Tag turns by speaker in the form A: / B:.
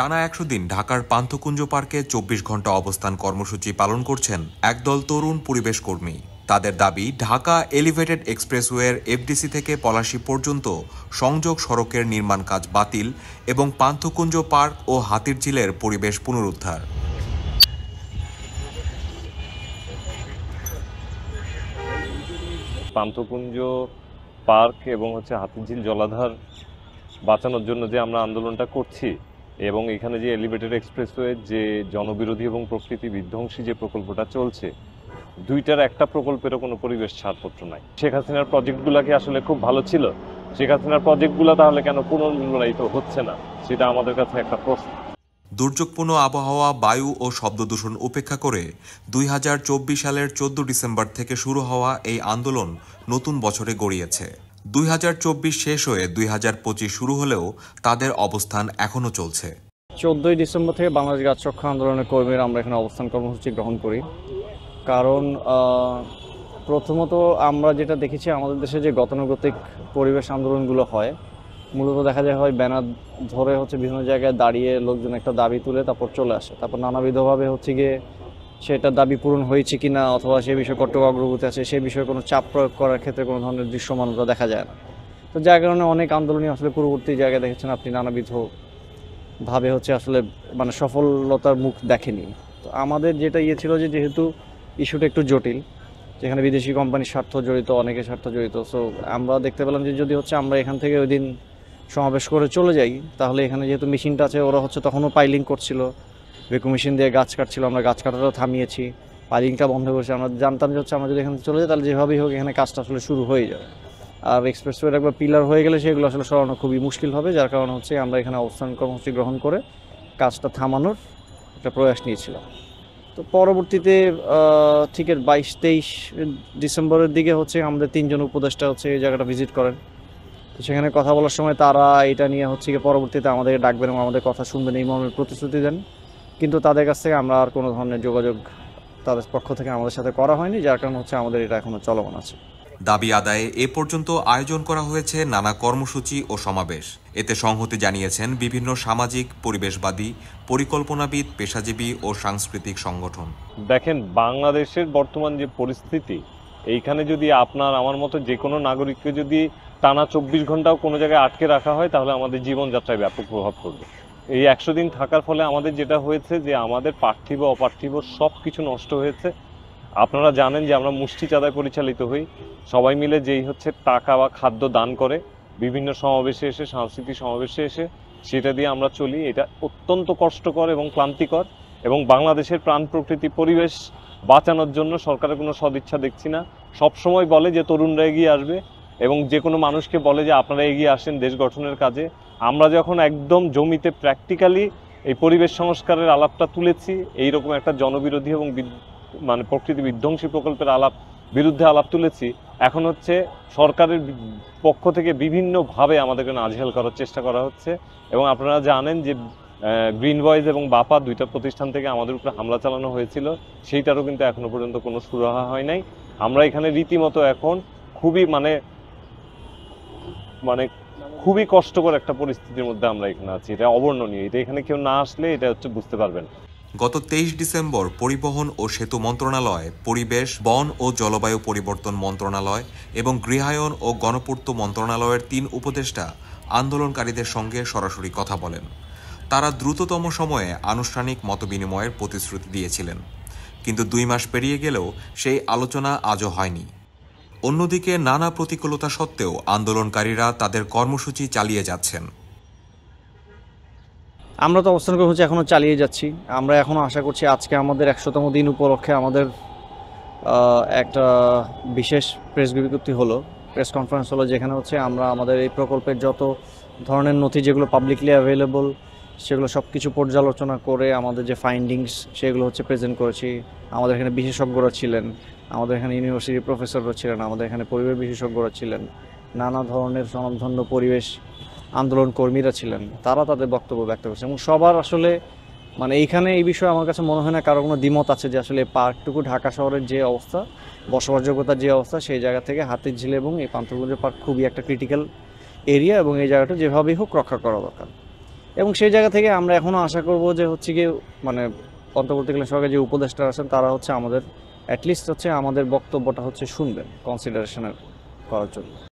A: টানা ১০০ দিন ঢাকার পান্থকুঞ্জ পার্কে ২৪ ঘন্টা অবস্থান কর্মসূচি পালন করছেন একদল তরুণ পরিবেশ কর্মী। তাদের দাবি, ঢাকা এলিভেটেড এক্সপ্রেসওয়ের এফডিসি থেকে পলাশী পর্যন্ত সংযোগ সড়কের নির্মাণ কাজ বাতিল এবং পান্থকুঞ্জ পার্ক ও হাতিরঝিলের পরিবেশ পুনরুদ্ধার।
B: পান্থকুঞ্জ পার্ক এবং হাতিরঝিল জলাধার বাঁচানোর জন্য যে আমরা আন্দোলনটা করছি এবং এখানে যে এলিভেটেড এক্সপ্রেসওয়ে যে জনবিরোধী এবং প্রকৃতি বিধ্বংসী যে প্রকল্পটা চলছে, দুইটার একটা প্রকল্পেরও কোনো পরিবেশ ছাড়পত্র নাই। শেখ হাসিনার প্রজেক্টগুলো কি আসলে খুব ভালো ছিল? শেখ হাসিনার প্রজেক্টগুলো তাহলে কেন পুনর্মূল্যায়িত হচ্ছে না, সেটা আমাদের কাছে একটা প্রশ্ন।
A: দুর্যোগপূর্ণ আবহাওয়া, বায়ু ও শব্দ দূষণ উপেক্ষা করে ২০২৪ সালের ১৪ ডিসেম্বর থেকে শুরু হওয়া এই আন্দোলন নতুন বছরে গড়িয়েছে। ২০২৪ শেষ হয়ে ২০২৫ শুরু হলেও তাদের অবস্থান এখনও চলছে।
C: ১৪ই ডিসেম্বর থেকে বাংলাদেশ গাছ রক্ষা আন্দোলনের কর্মীরা আমরা এখানে অবস্থান কর্মসূচি গ্রহণ করি। কারণ প্রথমত আমরা যেটা দেখেছি, আমাদের দেশে যে গতানুগতিক পরিবেশ আন্দোলনগুলো হয়, মূলত দেখা যায় হয় ব্যানার ধরে বিভিন্ন জায়গায় দাঁড়িয়ে লোকজন একটা দাবি তুলে তারপর চলে আসে, তারপর নানাবিধভাবে গিয়ে সেটা দাবি পূরণ হয়েছে কিনা অথবা সে বিষয়ে কতটুকু অগ্রগতি আছে সে বিষয়ে কোনো চাপ প্রয়োগ করার ক্ষেত্রে কোনো ধরনের দৃশ্যমানতা দেখা যায় না। তো যার কারণে অনেক আন্দোলনই আসলে পূর্ববর্তী জায়গায় দেখেছেন আপনি নানাবিধভাবে আসলে সফলতার মুখ দেখেনি। তো আমাদের যেটা ছিল যে যেহেতু ইস্যুটা একটু জটিল, যেখানে বিদেশি কোম্পানির স্বার্থ জড়িত, অনেকের স্বার্থ জড়িত, সো আমরা দেখতে পেলাম যে যদি আমরা এখান থেকে ওই দিন সমাবেশ করে চলে যাই, তাহলে এখানে যেহেতু মেশিনটা আছে, ওরা তখনও পাইলিং করছিল, ভেকু মেশিন দিয়ে গাছ কাটছিল, আমরা গাছ কাটাটা থামিয়েছি, পাইলিংটা বন্ধ করেছি। আমরা জানতাম যে আমরা যদি এখানে চলে যাই তাহলে যেভাবেই হোক এখানে কাজটা আসলে শুরু হয়ে যাবে, আর এক্সপ্রেসওয়ের একবার পিলার হয়ে গেলে সেগুলো আসলে সরানো খুবই মুশকিল হবে। যার কারণে আমরা এখানে অবস্থান কর্মসূচি গ্রহণ করে কাজটা থামানোর একটা প্রয়াস নিয়েছিলাম। তো পরবর্তীতে ঠিক ২২-২৩ ডিসেম্বরের দিকে আমাদের ৩ জন উপদেষ্টা এই জায়গাটা ভিজিট করেন। তো সেখানে কথা বলার সময় তারা এটা নিয়ে পরবর্তীতে আমাদের ডাকবেন এবং আমাদের কথা শুনবেন এই মর্মের প্রতিশ্রুতি দেন, কিন্তু তাদের কাছ থেকে আমরা আর কোনো ধরনের যোগাযোগ তাদের পক্ষ থেকে আমাদের সাথে করা হয়নি, যার কারণে আমাদের এটা এখনো চলমান আছে।
A: দাবি আদায়ে এ পর্যন্ত আয়োজন করা হয়েছে নানা কর্মসূচি ও সমাবেশ। এতে সংহতি জানিয়েছেন বিভিন্ন সামাজিক, পরিবেশবাদী, পরিকল্পনাবিদ, পেশাজীবী ও সাংস্কৃতিক সংগঠন।
B: দেখেন, বাংলাদেশের বর্তমান যে পরিস্থিতি, এইখানে যদি আপনার আমার মতো যে কোনো নাগরিককে যদি টানা ২৪ ঘন্টাও কোনো জায়গায় আটকে রাখা হয়, তাহলে আমাদের জীবনযাত্রায় ব্যাপক প্রভাব পড়বে। এই ১০০ দিন থাকার ফলে আমাদের যেটা হয়েছে যে আমাদের পার্থিব অপার্থিব সব কিছু নষ্ট হয়েছে। আপনারা জানেন যে আমরা মুষ্টি চাঁদায় পরিচালিত হই, সবাই মিলে যেই টাকা বা খাদ্য দান করে বিভিন্ন সমাবেশে এসে, সাংস্কৃতিক সমাবেশে এসে সেটা দিয়ে আমরা চলি। এটা অত্যন্ত কষ্টকর এবং ক্লান্তিকর, এবং বাংলাদেশের প্রাণ প্রকৃতি পরিবেশ বাঁচানোর জন্য সরকারের কোনো সদিচ্ছা দেখছি না। সবসময় বলে যে তরুণরা এগিয়ে আসবে এবং যে কোনো মানুষকে বলে যে আপনারা এগিয়ে আসেন দেশ গঠনের কাজে। আমরা যখন একদম জমিতে প্র্যাকটিক্যালি এই পরিবেশ সংস্কারের আলাপটা তুলেছি, এইরকম একটা জনবিরোধী এবং প্রকৃতি বিধ্বংসী প্রকল্পের বিরুদ্ধে আলাপ তুলেছি, এখন সরকারের পক্ষ থেকে বিভিন্নভাবে আমাদেরকে নাজেহাল করার চেষ্টা করা হচ্ছে। এবং আপনারা জানেন যে গ্রিন ভয়েস এবং বাপা দুইটা প্রতিষ্ঠান থেকে আমাদের উপরে হামলা চালানো হয়েছিল, সেইটারও কিন্তু এখনো পর্যন্ত কোনো সুরাহা হয় নাই। আমরা এখানে রীতিমতো এখন খুবই খুবই কষ্টকর একটা পরিস্থিতির মধ্যে আমরা এখানে আছি। এটা অবর্ণনীয়, এটা এখানে কেউ না আসলে এটা বুঝতে পারবেন।
A: গত ২৩ ডিসেম্বর পরিবহন ও সেতু মন্ত্রণালয়, পরিবেশ, বন ও জলবায়ু পরিবর্তন মন্ত্রণালয় এবং গৃহায়ন ও গণপূর্ত মন্ত্রণালয়ের ৩ উপদেষ্টা আন্দোলনকারীদের সঙ্গে সরাসরি কথা বলেন। তারা দ্রুততম সময়ে আনুষ্ঠানিক মতবিনিময়ের প্রতিশ্রুতি দিয়েছিলেন, কিন্তু ২ মাস পেরিয়ে গেলেও সেই আলোচনা আজও হয়নি। অন্যদিকে নানা প্রতিকূলতা সত্ত্বেও আন্দোলনকারীরা তাদের কর্মসূচি চালিয়ে যাচ্ছেন।
C: আমরা তো অবস্থান কর্মসূচি এখনও চালিয়ে যাচ্ছি। আমরা এখনও আশা করছি আজকে আমাদের ১০০তম দিন উপলক্ষে আমাদের একটা বিশেষ প্রেস বিজ্ঞপ্তি হলো, প্রেস কনফারেন্স হলো, যেখানে আমরা আমাদের এই প্রকল্পের যত ধরনের নথি যেগুলো পাবলিকলি অ্যাভেলেবল সেগুলো সব কিছু পর্যালোচনা করে আমাদের যে ফাইন্ডিংস সেগুলো প্রেজেন্ট করেছি। আমাদের এখানে বিশেষজ্ঞরা ছিলেন, আমাদের এখানে ইউনিভার্সিটির প্রফেসররা ছিলেন, আমাদের এখানে পরিবেশ বিশেষজ্ঞরা ছিলেন, নানা ধরনের স্বনামধন্য পরিবেশ আন্দোলন কর্মীরা ছিলেন। তারা তাদের বক্তব্য ব্যক্ত করেছেন এবং সবার আসলে এইখানে এই বিষয়ে আমার কাছে মনে হয় না কারো কোনো দ্বিমত আছে যে আসলে পার্কটুকু ঢাকা শহরের যে অবস্থা, বসবাসযোগ্যতার যে অবস্থা, সেই জায়গা থেকে হাতিরঝিল এবং এই পান্থকুঞ্জ পার্ক খুবই একটা ক্রিটিক্যাল এরিয়া এবং এই জায়গাটা যেভাবেই হোক রক্ষা করা দরকার। এবং সেই জায়গা থেকে আমরা এখনও আশা করব যে হচ্ছে কি মানে অন্তর্বর্তীকালীন সরকার যে উপদেষ্টা আছেন তারা হচ্ছে আমাদের অ্যাটলিস্ট হচ্ছে আমাদের বক্তব্যটা হচ্ছে শুনবেন, কনসিডারেশনের করার জন্য।